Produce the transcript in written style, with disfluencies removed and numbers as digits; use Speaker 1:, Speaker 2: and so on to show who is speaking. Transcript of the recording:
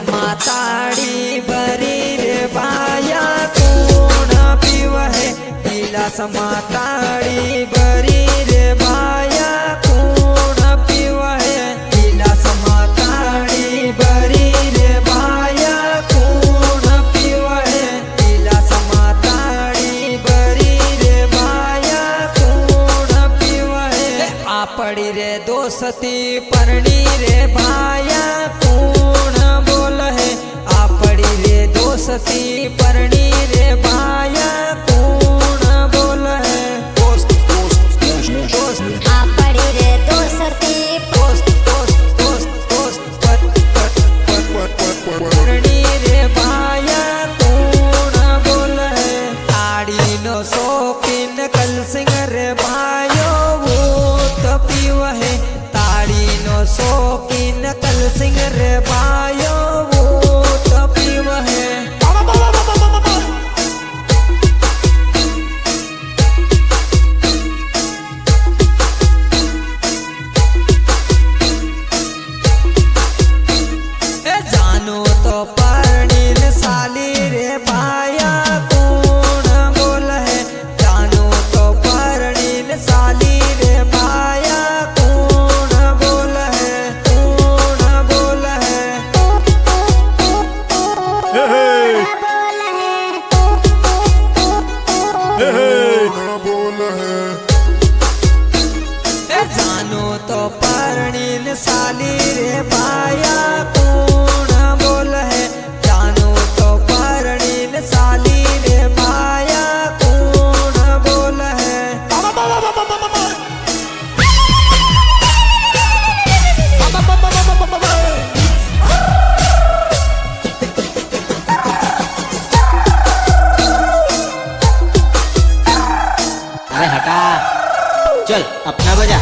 Speaker 1: समाताड़ी भरी रे भाया कौन पीव है गिलास माताड़ी भरी रे भाया कौन पीव है गिलास माताड़ी भरी रे भाया कौन पीव है गिलास माताड़ी भरी रे भाया कौन पीव है आपड़ी रे दोस्ती परणी रे भाया दोस्ती परणी रे भाया कौन बोल है दोस्त
Speaker 2: आपड़ी रे दोस्ती
Speaker 1: दोस्त परणी रे भाया कौन बोल है ताड़ी नो शौकीन कल सिंह रे भायो वो तो पीव है ताड़ी नो शौकीन कल सिंह रे भायो वो तो पीव है जानो तो परणी साली रे भाया कौन बोल है जानो तो परणी साली रे भाया कौन बोल है
Speaker 3: अरे हटा चल अपना बजा।